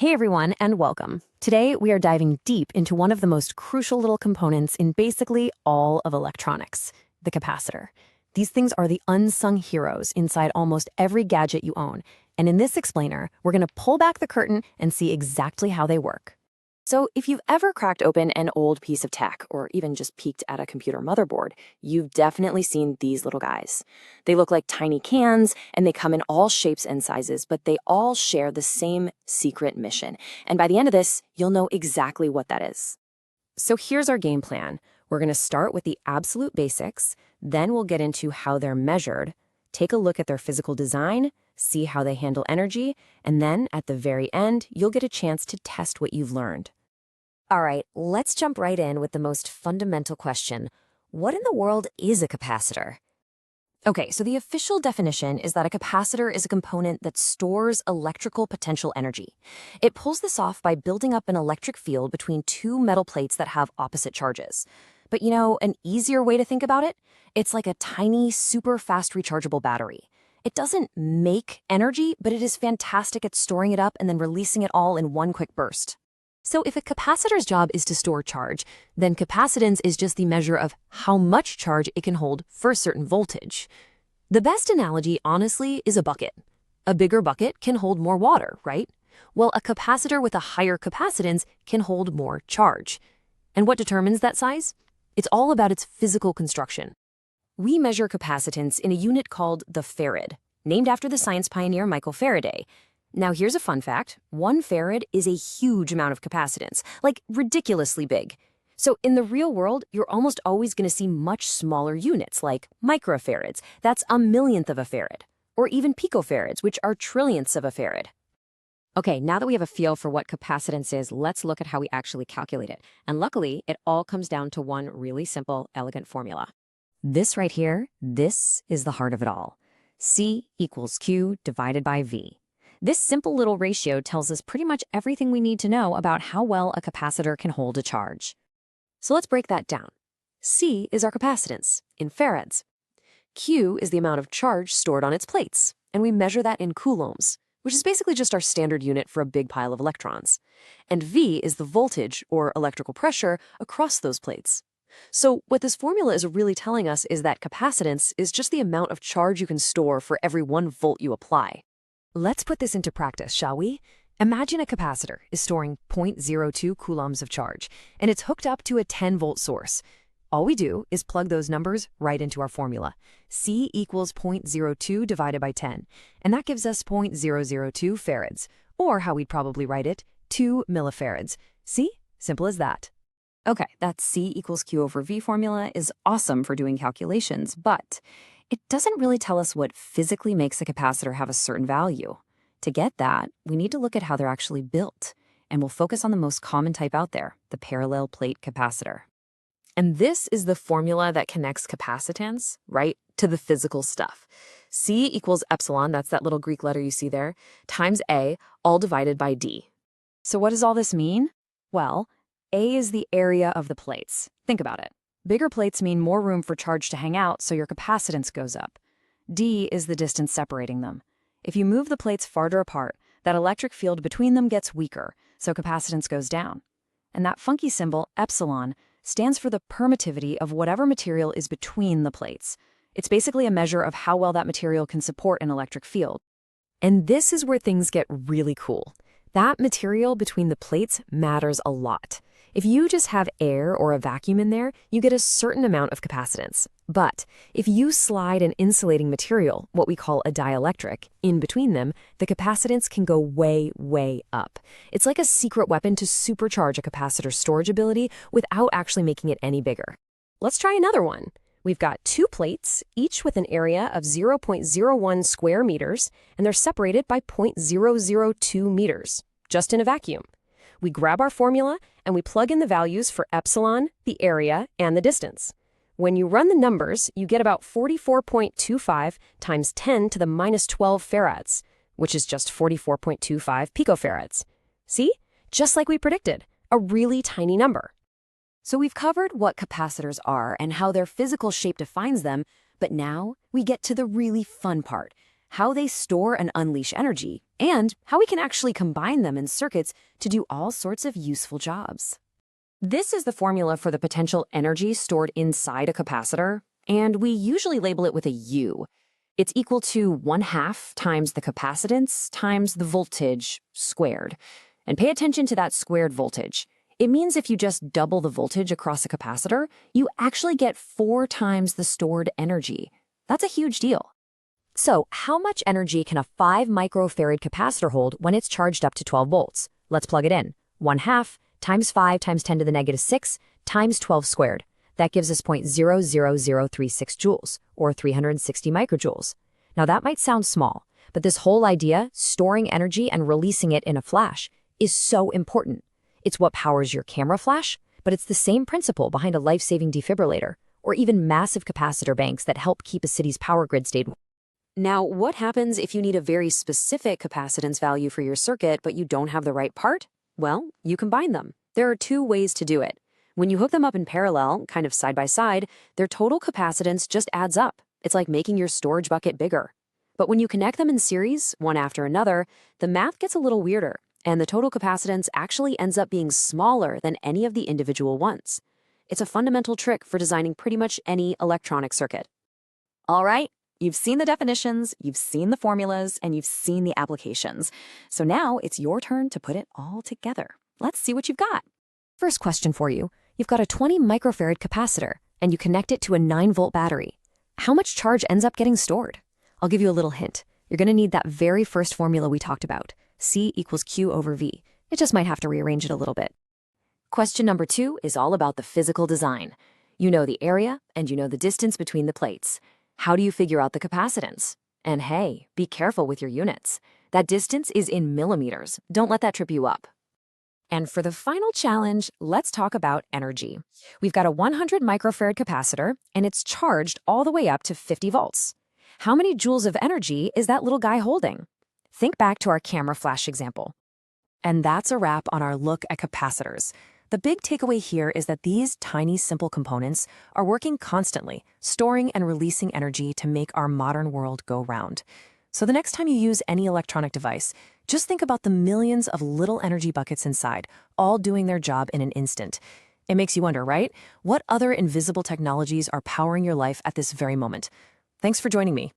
Hey everyone, and welcome. Today we are diving deep into one of the most crucial little components in basically all of electronics, the capacitor. These things are the unsung heroes inside almost every gadget you own, and in this explainer, we're going to pull back the curtain and see exactly how they work. So if you've ever cracked open an old piece of tech, or even just peeked at a computer motherboard, you've definitely seen these little guys. They look like tiny cans, and they come in all shapes and sizes, but they all share the same secret mission. And by the end of this, you'll know exactly what that is. So here's our game plan. We're going to start with the absolute basics, then we'll get into how they're measured, take a look at their physical design, see how they handle energy, and then at the very end, you'll get a chance to test what you've learned. All right, let's jump right in with the most fundamental question. What in the world is a capacitor? Okay, so the official definition is that a capacitor is a component that stores electrical potential energy. It pulls this off by building up an electric field between two metal plates that have opposite charges. But you know, an easier way to think about it? It's like a tiny, super fast rechargeable battery. It doesn't make energy, but it is fantastic at storing it up and then releasing it all in one quick burst. So if a capacitor's job is to store charge, then capacitance is just the measure of how much charge it can hold for a certain voltage. The best analogy, honestly, is a bucket. A bigger bucket can hold more water, right? Well, a capacitor with a higher capacitance can hold more charge. And what determines that size? It's all about its physical construction. We measure capacitance in a unit called the farad, named after the science pioneer Michael Faraday. Now here's a fun fact. 1 farad is a huge amount of capacitance, like ridiculously big. So in the real world, you're almost always going to see much smaller units, like microfarads, that's a millionth of a farad, or even picofarads, which are trillionths of a farad. Okay, now that we have a feel for what capacitance is, let's look at how we actually calculate it. And luckily, it all comes down to one really simple, elegant formula. This right here, this is the heart of it all. C equals Q divided by V. This simple little ratio tells us pretty much everything we need to know about how well a capacitor can hold a charge. So let's break that down. C is our capacitance, in farads. Q is the amount of charge stored on its plates, and we measure that in coulombs, which is basically just our standard unit for a big pile of electrons. And V is the voltage, or electrical pressure, across those plates. So what this formula is really telling us is that capacitance is just the amount of charge you can store for every 1 volt you apply. Let's put this into practice, shall we? Imagine a capacitor is storing 0.02 coulombs of charge, and it's hooked up to a 10-volt source. All we do is plug those numbers right into our formula. C equals 0.02 divided by 10, and that gives us 0.002 farads, or how we'd probably write it, 2 millifarads. See? Simple as that. Okay, that C equals Q over V formula is awesome for doing calculations, but it doesn't really tell us what physically makes a capacitor have a certain value. To get that, we need to look at how they're actually built, and we'll focus on the most common type out there, the parallel plate capacitor. And this is the formula that connects capacitance, right, to the physical stuff. C equals epsilon, that's that little Greek letter you see there, times A, all divided by D. So what does all this mean? Well, A is the area of the plates. Think about it. Bigger plates mean more room for charge to hang out, so your capacitance goes up. D is the distance separating them. If you move the plates farther apart, that electric field between them gets weaker, so capacitance goes down. And that funky symbol, epsilon, stands for the permittivity of whatever material is between the plates. It's basically a measure of how well that material can support an electric field. And this is where things get really cool. That material between the plates matters a lot. If you just have air or a vacuum in there, you get a certain amount of capacitance. But if you slide an insulating material, what we call a dielectric, in between them, the capacitance can go way, way up. It's like a secret weapon to supercharge a capacitor's storage ability without actually making it any bigger. Let's try another one. We've got 2 plates, each with an area of 0.01 square meters, and they're separated by 0.002 meters, just in a vacuum. We grab our formula and we plug in the values for epsilon, the area, and the distance. When you run the numbers, you get about 44.25 times 10 to the minus 12 farads, which is just 44.25 picofarads. See? Just like we predicted, a really tiny number. So we've covered what capacitors are and how their physical shape defines them, but now we get to the really fun part. how they store and unleash energy, and how we can actually combine them in circuits to do all sorts of useful jobs. This is the formula for the potential energy stored inside a capacitor, and we usually label it with a U. It's equal to 1/2 times the capacitance times the voltage squared. And pay attention to that squared voltage. It means if you just double the voltage across a capacitor, you actually get 4 times the stored energy. That's a huge deal. So, how much energy can a 5 microfarad capacitor hold when it's charged up to 12 volts? Let's plug it in. 1/2 times 5 times 10 to the negative 6 times 12 squared. That gives us 0.00036 joules, or 360 microjoules. Now that might sound small, but this whole idea, storing energy and releasing it in a flash, is so important. It's what powers your camera flash, but it's the same principle behind a life-saving defibrillator, or even massive capacitor banks that help keep a city's power grid stable. Now, what happens if you need a very specific capacitance value for your circuit, but you don't have the right part? Well, you combine them. There are 2 ways to do it. When you hook them up in parallel, kind of side by side, their total capacitance just adds up. It's like making your storage bucket bigger. But when you connect them in series, one after another, the math gets a little weirder, and the total capacitance actually ends up being smaller than any of the individual ones. It's a fundamental trick for designing pretty much any electronic circuit. All right, you've seen the definitions, you've seen the formulas, and you've seen the applications. So now it's your turn to put it all together. Let's see what you've got. First question for you. You've got a 20 microfarad capacitor, and you connect it to a 9-volt battery. How much charge ends up getting stored? I'll give you a little hint. You're going to need that very first formula we talked about, C equals Q over V. It just might have to rearrange it a little bit. Question number 2 is all about the physical design. You know the area, and you know the distance between the plates. How do you figure out the capacitance? And hey, be careful with your units. That distance is in millimeters. Don't let that trip you up. And for the final challenge, let's talk about energy. We've got a 100 microfarad capacitor, and it's charged all the way up to 50 volts. How many joules of energy is that little guy holding? Think back to our camera flash example. And that's a wrap on our look at capacitors. The big takeaway here is that these tiny, simple components are working constantly, storing and releasing energy to make our modern world go round. So the next time you use any electronic device, just think about the millions of little energy buckets inside, all doing their job in an instant. It makes you wonder, right? What other invisible technologies are powering your life at this very moment? Thanks for joining me.